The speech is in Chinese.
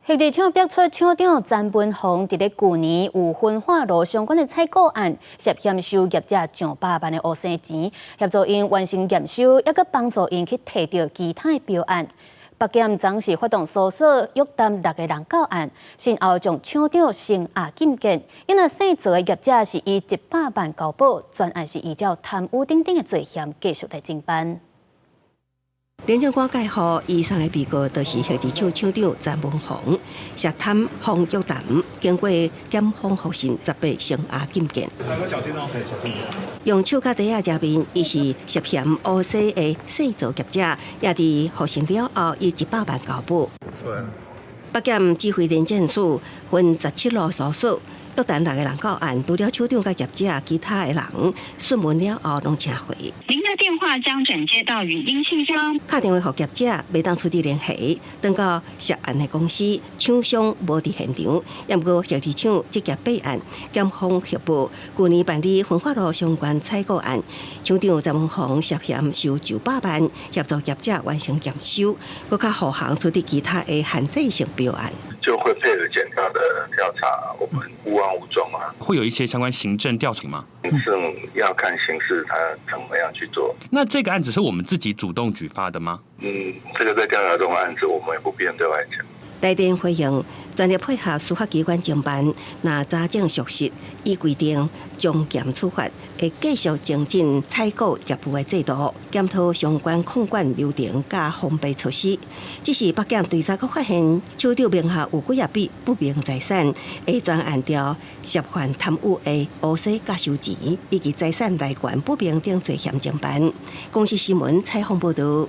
业绩厂逼出厂长詹文宏，伫咧去年有焚化炉相关的采购案，涉嫌收业者上百万的乌生钱，协助因完成验收，也佮帮助因去摕到其他的标案。北检当时发动搜索，约谈6个人到案，先后将厂长升压禁见，因为姓赵的业者是以100万交保，专案是依照贪污等的罪嫌继续来侦办。廉政官介护以上的被告，都是业绩厂厂长詹文宏，涉贪方约谈，经过检方复审18升压禁见。用手甲底下证明，伊是涉嫌乌洗的细作业者，也伫复审了后，以100万交保。北检指挥廉政署分17路搜索。约谈6个人到案，除了厂长甲业者，其他的人讯问了后，拢撤回。您的电话将转接到语音信箱。打电话给业者，未当取得联系。等到涉案的公司，厂商无伫现场，也不过业绩厂积极备案，检方协报去年办理焚化炉相关采购案，厂长詹文宏涉嫌收900万，协助业者完成验收，搁较护航处理其他的限制性标案。就会配合检察的调查，我们无枉无状啊。会有一些相关行政调查吗？行政要看刑事他怎么样去做。那这个案子是我们自己主动举发的吗？这个在调查中的案子，我们也不便对外讲。台电回应，全力配合司法机关侦办，若查证属实，依规定将检处罚，会继续精进采购业务的制度，检讨相关控管流程加防备措施。只是北检调查阁发现，厂长名下有几亿笔不明财产，会专按照涉犯贪污的乌洗假收钱以及财产来源不明等罪嫌侦办。公司新闻采访报道。